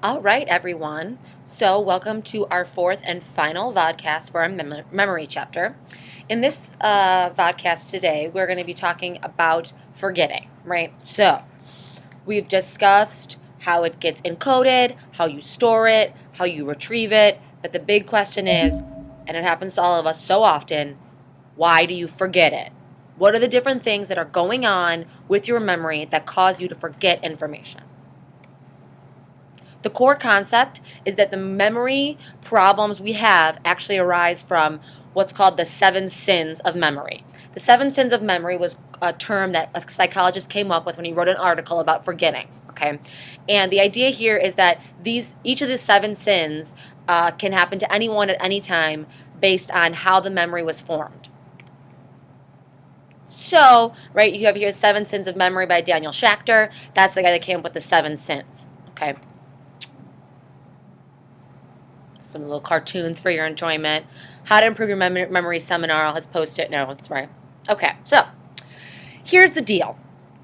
All right, everyone. So, welcome to our fourth and final vodcast for our memory chapter. In this vodcast today, we're going to be talking about forgetting, right? So, we've discussed how it gets encoded, how you store it, how you retrieve it. But the big question is, and it happens to all of us so often, why do you forget it? What are the different things that are going on with your memory that cause you to forget information? The core concept is that the memory problems we have actually arise from what's called the 7 sins of memory. The 7 sins of memory was a term that a psychologist came up with when he wrote an article about forgetting. Okay, and the idea here is that each of the 7 sins can happen to anyone at any time based on how the memory was formed. So, right, you have here 7 Sins of Memory by Daniel Schachter. That's the guy that came up with the 7 sins. Okay. Some little cartoons for your enjoyment. How to Improve Your Memory Seminar has posted notes, right? Okay, so here's the deal.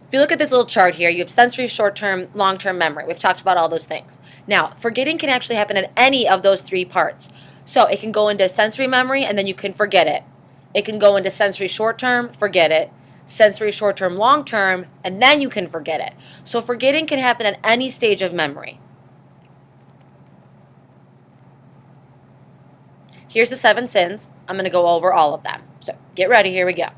If you look at this little chart here, you have sensory, short-term, long-term memory. We've talked about all those things. Now, forgetting can actually happen at any of those three parts. So it can go into sensory memory, and then you can forget it. It can go into sensory short-term, forget it. Sensory short-term, long-term, and then you can forget it. So forgetting can happen at any stage of memory. Here's the 7 sins. I'm going to go over all of them. So get ready. Here we go.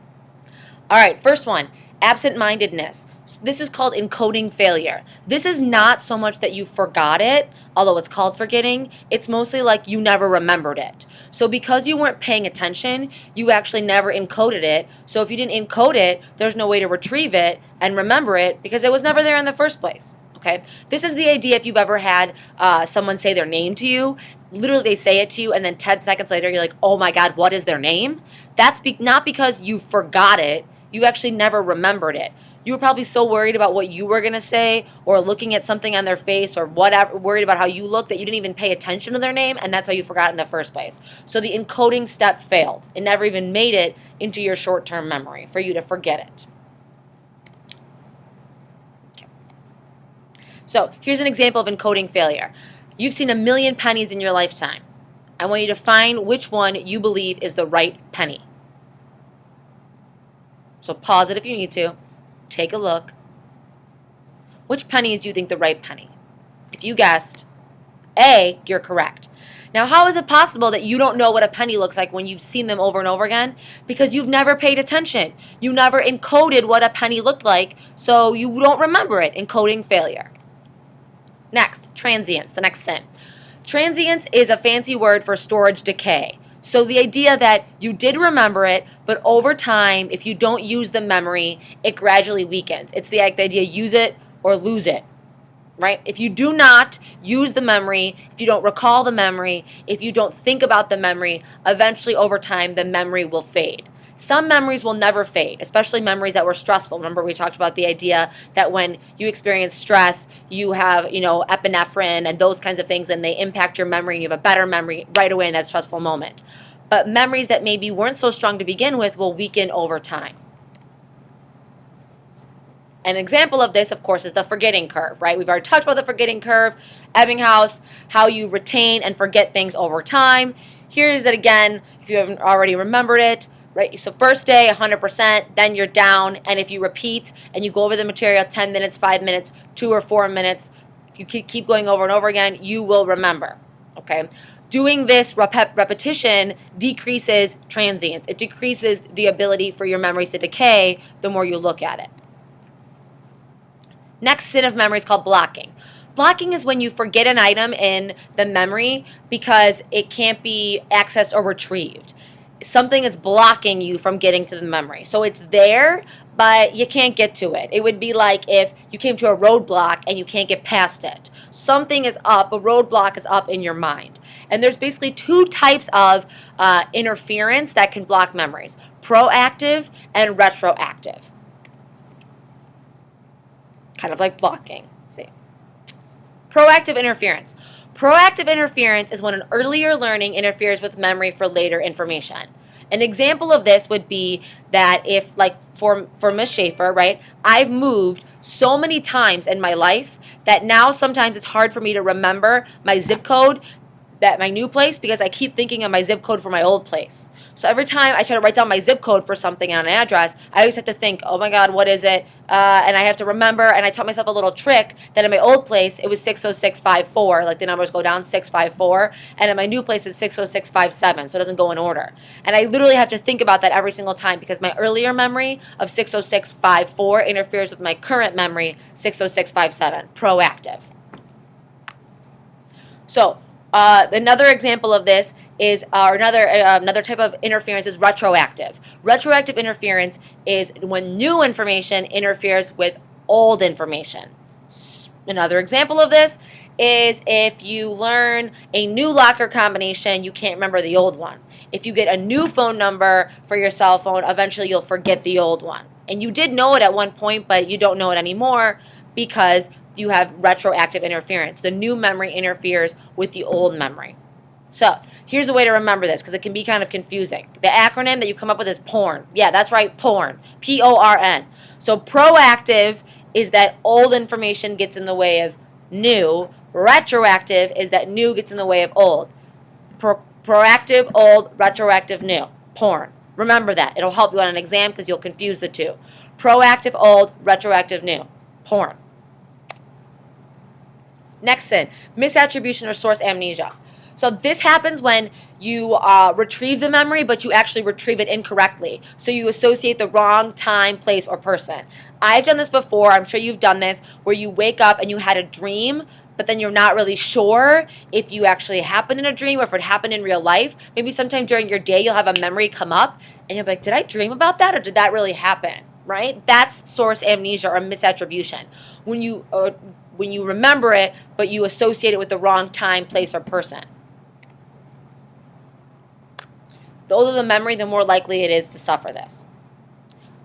All right, first one, absent-mindedness. This is called encoding failure. This is not so much that you forgot it, although it's called forgetting. It's mostly like you never remembered it. So because you weren't paying attention, you actually never encoded it. So if you didn't encode it, there's no way to retrieve it and remember it because it was never there in the first place. Okay? This is the idea if you've ever had someone say their name to you. Literally, they say it to you, and then 10 seconds later, you're like, oh my God, what is their name? That's not because you forgot it. You actually never remembered it. You were probably so worried about what you were going to say or looking at something on their face or whatever, worried about how you looked that you didn't even pay attention to their name, and that's why you forgot in the first place. So the encoding step failed. It never even made it into your short-term memory for you to forget it. Okay. So here's an example of encoding failure. You've seen 1,000,000 pennies in your lifetime. I want you to find which one you believe is the right penny. So pause it if you need to. Take a look. Which penny do you think the right penny? If you guessed A, you're correct. Now, how is it possible that you don't know what a penny looks like when you've seen them over and over again? Because you've never paid attention. You never encoded what a penny looked like, so you don't remember it. Encoding failure. Next, transience, the next sin. Transience is a fancy word for storage decay. So the idea that you did remember it, but over time, if you don't use the memory, it gradually weakens. It's the idea use it or lose it, right? If you do not use the memory, if you don't recall the memory, if you don't think about the memory, eventually over time, the memory will fade. Some memories will never fade, especially memories that were stressful. Remember, we talked about the idea that when you experience stress, you have, epinephrine and those kinds of things, and they impact your memory, and you have a better memory right away in that stressful moment. But memories that maybe weren't so strong to begin with will weaken over time. An example of this, of course, is the forgetting curve, right? We've already talked about the forgetting curve, Ebbinghaus, how you retain and forget things over time. Here's it again, if you haven't already remembered it. Right, so first day, 100%, then you're down, and if you repeat and you go over the material 10 minutes, 5 minutes, 2 or 4 minutes, if you keep going over and over again, you will remember, okay? Doing this repetition decreases transience. It decreases the ability for your memories to decay the more you look at it. Next sin of memory is called blocking. Blocking is when you forget an item in the memory because it can't be accessed or retrieved. Something is blocking you from getting to the memory. So it's there, but you can't get to it. It would be like if you came to a roadblock and you can't get past it. Something is up, a roadblock is up in your mind. And there's basically two types of interference that can block memories, proactive and retroactive. Kind of like blocking. See? Proactive interference. Proactive interference is when an earlier learning interferes with memory for later information. An example of this would be that if, like, for Miss Schaefer, right, I've moved so many times in my life that now sometimes it's hard for me to remember my zip code, that my new place, because I keep thinking of my zip code for my old place. So every time I try to write down my zip code for something on an address, I always have to think, oh my God, what is it? And I have to remember, and I taught myself a little trick that in my old place, it was 60654, like the numbers go down 654, and in my new place, it's 60657, so it doesn't go in order. And I literally have to think about that every single time because my earlier memory of 60654 interferes with my current memory, 60657, proactive. So, another example of this is, another type of interference is retroactive. Retroactive interference is when new information interferes with old information. Another example of this is if you learn a new locker combination, you can't remember the old one. If you get a new phone number for your cell phone, eventually you'll forget the old one. And you did know it at one point, but you don't know it anymore because you have retroactive interference. The new memory interferes with the old memory. So here's a way to remember this because it can be kind of confusing. The acronym that you come up with is PORN. Yeah, that's right, PORN. P-O-R-N. So proactive is that old information gets in the way of new. Retroactive is that new gets in the way of old. Proactive, old, retroactive, new. PORN. Remember that. It'll help you on an exam because you'll confuse the two. Proactive, old, retroactive, new. PORN. Next sin, misattribution or source amnesia. So this happens when you retrieve the memory, but you actually retrieve it incorrectly. So you associate the wrong time, place, or person. I've done this before. I'm sure you've done this, where you wake up and you had a dream, but then you're not really sure if you actually happened in a dream or if it happened in real life. Maybe sometime during your day you'll have a memory come up, and you'll be like, did I dream about that or did that really happen? Right? That's source amnesia or misattribution. When you remember it, but you associate it with the wrong time, place, or person. The older the memory, the more likely it is to suffer this.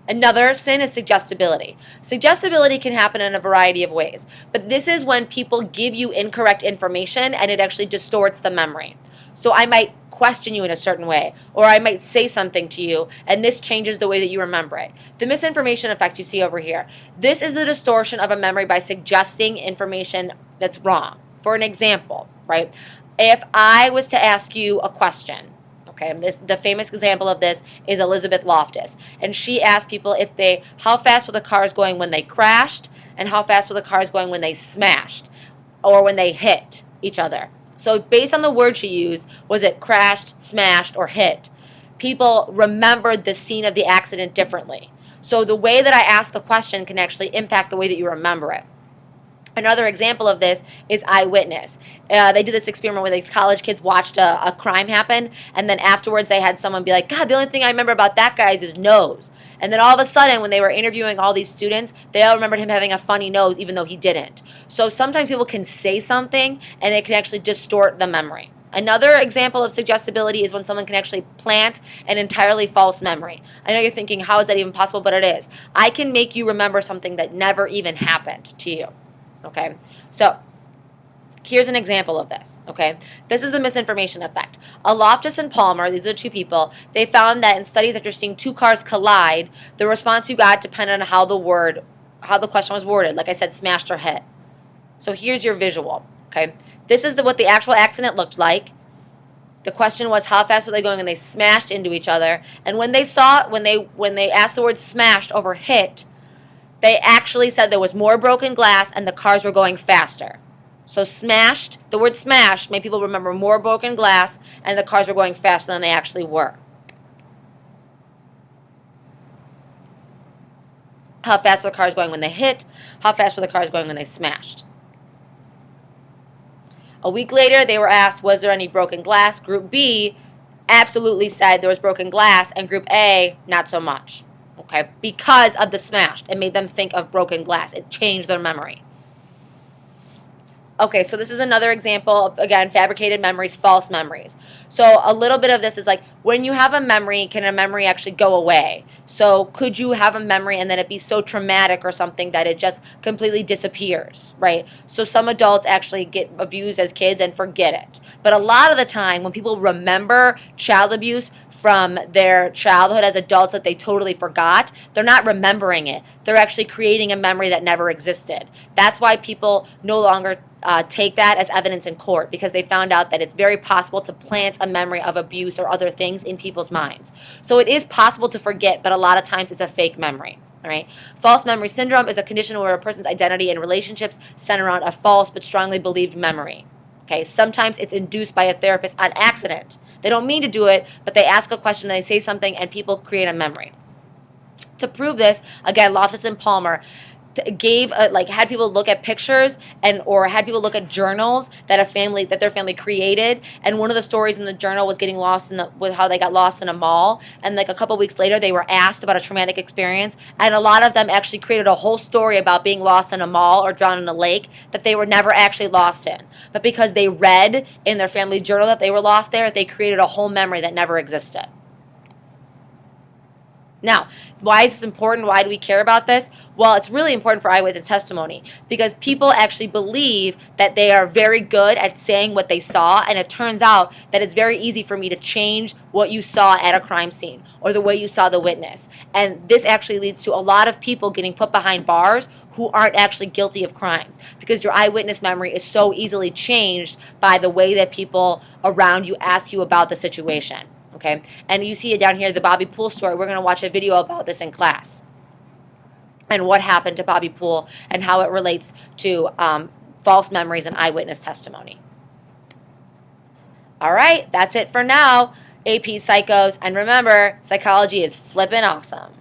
Another sin is suggestibility. Suggestibility can happen in a variety of ways, but this is when people give you incorrect information and it actually distorts the memory. So I might question you in a certain way, or I might say something to you, and this changes the way that you remember it. The misinformation effect you see over here. This is the distortion of a memory by suggesting information that's wrong. For an example, right? If I was to ask you a question, okay, the famous example of this is Elizabeth Loftus, and she asked people how fast were the cars going when they crashed, and how fast were the cars going when they smashed, or when they hit each other. So based on the word she used, was it crashed, smashed, or hit? People remembered the scene of the accident differently. So the way that I ask the question can actually impact the way that you remember it. Another example of this is Eyewitness. They did this experiment where these college kids watched a crime happen, and then afterwards they had someone be like, God, the only thing I remember about that guy is his nose. And then all of a sudden, when they were interviewing all these students, they all remembered him having a funny nose, even though he didn't. So sometimes people can say something, and it can actually distort the memory. Another example of suggestibility is when someone can actually plant an entirely false memory. I know you're thinking, how is that even possible? But it is. I can make you remember something that never even happened to you. Okay? So here's an example of this, okay? This is the misinformation effect. Loftus and Palmer, these are two people, they found that in studies after seeing two cars collide, the response you got depended on how the question was worded. Like I said, smashed or hit. So here's your visual, okay? This is what the actual accident looked like. The question was, how fast were they going? And they smashed into each other. And when they asked the word smashed over hit, they actually said there was more broken glass and the cars were going faster. So smashed, the word smashed made people remember more broken glass and the cars were going faster than they actually were. How fast were the cars going when they hit? How fast were the cars going when they smashed? A week later, they were asked, was there any broken glass? Group B absolutely said there was broken glass, and Group A, not so much. Okay, because of the smashed. It made them think of broken glass. It changed their memory. Okay, so this is another example of, again, fabricated memories, false memories. So a little bit of this is like, when you have a memory, can a memory actually go away? So could you have a memory and then it be so traumatic or something that it just completely disappears, right? So some adults actually get abused as kids and forget it. But a lot of the time, when people remember child abuse from their childhood as adults that they totally forgot, they're not remembering it. They're actually creating a memory that never existed. That's why people no longer take that as evidence in court, because they found out that it's very possible to plant a memory of abuse or other things in people's minds. So it is possible to forget, but a lot of times it's a fake memory. All right. False memory syndrome is a condition where a person's identity and relationships center around a false but strongly believed memory. Okay. Sometimes it's induced by a therapist on accident. They don't mean to do it, but they ask a question, they say something, and people create a memory. To prove this, again, Loftus and Palmer had people look at pictures or had people look at journals that their family created, and one of the stories in the journal was getting lost with how they got lost in a mall, and like a couple weeks later they were asked about a traumatic experience, and a lot of them actually created a whole story about being lost in a mall or drowned in a lake that they were never actually lost in, but because they read in their family journal that they were lost there, they created a whole memory that never existed. Now, why is this important? Why do we care about this? Well, it's really important for eyewitness testimony because people actually believe that they are very good at saying what they saw, and it turns out that it's very easy for me to change what you saw at a crime scene or the way you saw the witness. And this actually leads to a lot of people getting put behind bars who aren't actually guilty of crimes because your eyewitness memory is so easily changed by the way that people around you ask you about the situation. Okay, and you see it down here, the Bobby Poole story. We're going to watch a video about this in class and what happened to Bobby Poole and how it relates to false memories and eyewitness testimony. All right, that's it for now, AP Psychos. And remember, psychology is flippin' awesome.